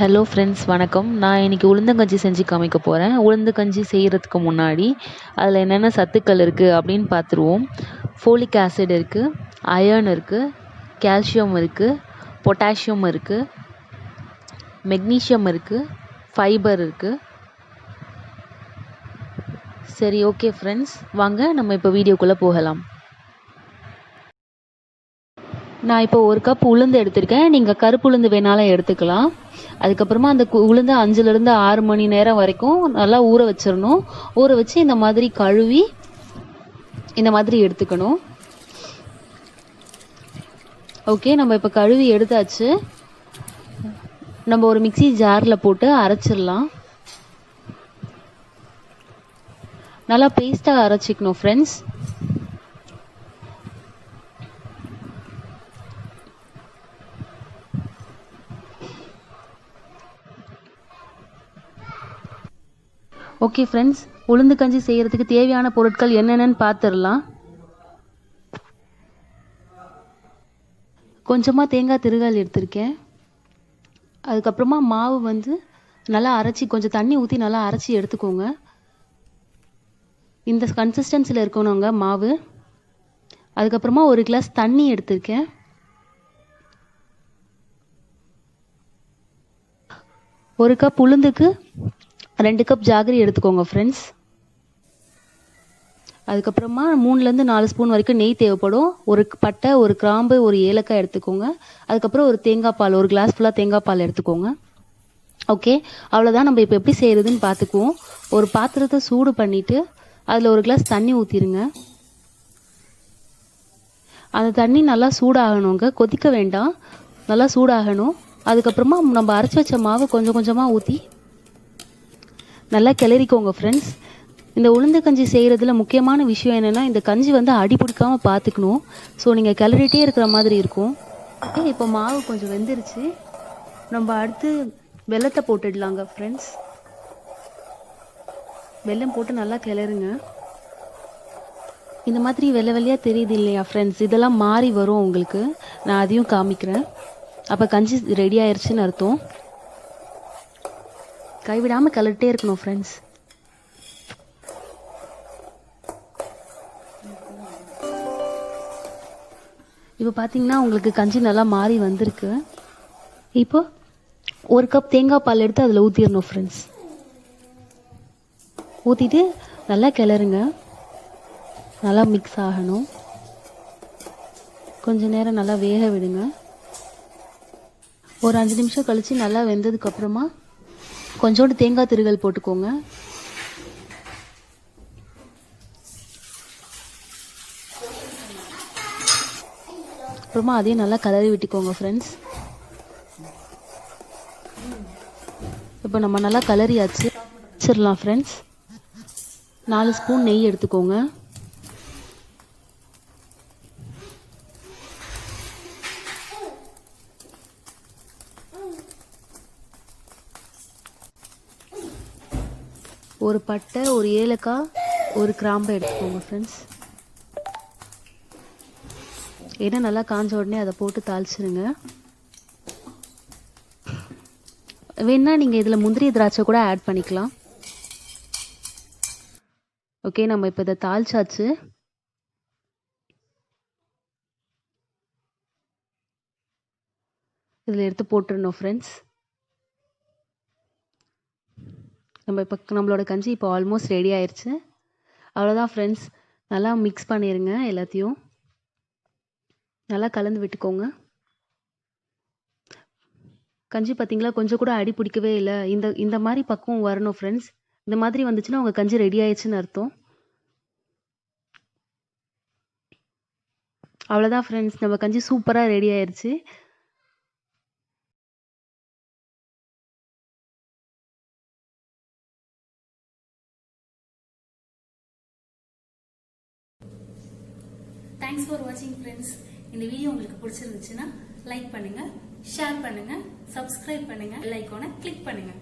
Hello friends வணக்கம். நான் இன்றைக்கி உளுந்தங்கஞ்சி செஞ்சு காமிக்க போகிறேன். உளுந்து கஞ்சி செய்கிறதுக்கு முன்னாடி அதில் என்னென்ன சத்துக்கள் இருக்குது அப்படின்னு பார்த்துருவோம். ஃபோலிக் ஆசிட் இருக்குது, அயர்ன் இருக்குது, கால்சியம் இருக்குது, பொட்டாசியம் இருக்குது, மெக்னீஷியம் இருக்குது, ஃபைபர் இருக்குது. சரி, ஓகே ஃப்ரெண்ட்ஸ், வாங்க நம்ம இப்போ வீடியோக்குள்ளே போகலாம். நான் இப்போ 1 கப் உளுந்து எடுத்திருக்கேன். நீங்கள் கருப்பு உளுந்து வேணாலும் எடுத்துக்கலாம். அதுக்கப்புறமா அந்த உளுந்து 5லேருந்து 6 மணி நேரம் வரைக்கும் நல்லா ஊற வச்சிடணும். ஊற வச்சு இந்த மாதிரி கழுவி இந்த மாதிரி எடுத்துக்கணும். ஓகே, நம்ம இப்போ கழுவி எடுத்தாச்சு. நம்ம ஒரு மிக்ஸி ஜாரில் போட்டு அரைச்சிடலாம். நல்லா பேஸ்ட்டாக அரைச்சிக்கணும் ஃப்ரெண்ட்ஸ். ஓகே ஃப்ரெண்ட்ஸ், உளுந்து கஞ்சி செய்கிறதுக்கு தேவையான பொருட்கள் என்னென்னு பார்த்துடலாம். கொஞ்சமாக தேங்காய் திருகல் எடுத்திருக்கேன். அதுக்கப்புறமா மாவு நல்லா அரைச்சி, கொஞ்சம் தண்ணி ஊற்றி நல்லா அரைச்சி எடுத்துக்கோங்க. இந்த கன்சிஸ்டன்சியில் இருக்கணுங்க மாவு. அதுக்கப்புறமா 1 கிளாஸ் தண்ணி எடுத்திருக்கேன். ஒரு கப் உளுந்துக்கு 2 கப் ஜாகரி எடுத்துக்கோங்க ஃப்ரெண்ட்ஸ். அதுக்கப்புறமா 3லேருந்து 4 ஸ்பூன் வரைக்கும் நெய் தேவைப்படும். ஒரு பட்டை, ஒரு கிராம்பு, ஒரு ஏலக்காய் எடுத்துக்கோங்க. அதுக்கப்புறம் ஒரு தேங்காய் பால், 1 கிளாஸ் ஃபுல்லாக தேங்காய் பால் எடுத்துக்கோங்க. ஓகே, அவ்வளோதான். நம்ம இப்போ எப்படி செய்கிறதுன்னு பார்த்துக்குவோம். ஒரு பாத்திரத்தை சூடு பண்ணிவிட்டு அதில் 1 கிளாஸ் தண்ணி ஊற்றிடுங்க. அந்த தண்ணி நல்லா சூடாகணுங்க, கொதிக்க வேண்டாம், நல்லா சூடாகணும். அதுக்கப்புறமா நம்ம அரைச்சி வச்ச மாவு கொஞ்சம் கொஞ்சமாக ஊற்றி நல்லா கிளறிக்கோங்க ஃப்ரெண்ட்ஸ். இந்த உளுந்து கஞ்சி செய்கிறதுல முக்கியமான விஷயம் என்னென்னா, இந்த கஞ்சி அடி பிடிக்காமல் பார்த்துக்கணும். ஸோ நீங்கள் கிளறிட்டே இருக்கிற மாதிரி இருக்கும். இப்போ மாவு கொஞ்சம் வெந்துருச்சு. நம்ம அடுத்து வெல்லத்தை போட்டுடலாங்க ஃப்ரெண்ட்ஸ். வெல்லம் போட்டு நல்லா கிளறுங்க. இந்த மாதிரி வெள்ளை வெள்ளையாக தெரியுது இல்லையா ஃப்ரெண்ட்ஸ், இதெல்லாம் மாறி வரும் உங்களுக்கு. நான் அதையும் காமிக்கிறேன். அப்போ கஞ்சி ரெடி ஆயிடுச்சுன்னு அர்த்தம். கைவிடாமல் கிளறிட்டே இருக்கணும் ஃப்ரெண்ட்ஸ். இப்போ பார்த்தீங்கன்னா உங்களுக்கு கஞ்சி நல்லா மாறி வந்திருக்கு. இப்போ 1 கப் தேங்காய் பால் எடுத்து அதில் ஊற்றிடணும் ஃப்ரெண்ட்ஸ். ஊற்றிட்டு நல்லா கிளறுங்க. நல்லா மிக்ஸ் ஆகணும். கொஞ்சம் நேரம் நல்லா வேக விடுங்க. ஒரு 5 நிமிஷம் கழித்து நல்லா வெந்ததுக்கப்புறமா கொஞ்சோண்டு தேங்காய் திருகல் போட்டுக்கோங்க. அப்புறமா அதையும் நல்லா கலரி விட்டுக்கோங்க ஃப்ரெண்ட்ஸ். இப்போ நம்ம நல்லா கலரியாச்சு, வச்சிடலாம் ஃப்ரெண்ட்ஸ். 4 ஸ்பூன் நெய் எடுத்துக்கோங்க. ஒரு பட்டை, ஒரு ஏலக்காய், ஒரு கிராம்பை எடுத்துக்கோங்க ஃப்ரெண்ட்ஸ். ஏன்னா நல்லா காஞ்ச உடனே அதை போட்டு தாளிச்சிருங்க. வேணா நீங்கள் இதில் முந்திரி திராட்சை கூட ஆட் பண்ணிக்கலாம். ஓகே, நம்ம இப்போ இதை தாளிச்சாச்சு. இதில் எடுத்து போட்டுருணும் ஃப்ரெண்ட்ஸ். நம்மளோட கஞ்சி இப்போ ஆல்மோஸ்ட் ரெடி ஆயிடுச்சு. அவ்வளோதான் ஃப்ரெண்ட்ஸ். நல்லா மிக்ஸ் பண்ணிடுங்க. எல்லாத்தையும் நல்லா கலந்து விட்டுக்கோங்க. கஞ்சி பார்த்தீங்களா, கொஞ்சம் கூட அடி பிடிக்கவே இல்லை. இந்த மாதிரி பக்குவம் வரணும் ஃப்ரெண்ட்ஸ். இந்த மாதிரி வந்துச்சுன்னா உங்கள் கஞ்சி ரெடி ஆயிடுச்சுன்னு அர்த்தம். அவ்வளோதான் ஃப்ரெண்ட்ஸ், நம்ம கஞ்சி சூப்பராக ரெடி ஆயிடுச்சு. தேங்க்ஸ் ஃபார் வாட்சிங் ஃப்ரெண்ட்ஸ். இந்த வீடியோ உங்களுக்கு பிடிச்சிருந்துச்சுன்னா லைக் பண்ணுங்க, ஷேர் பண்ணுங்க, சப்ஸ்கிரைப் பண்ணுங்க, பெல் ஐகானை கிளிக் பண்ணுங்க.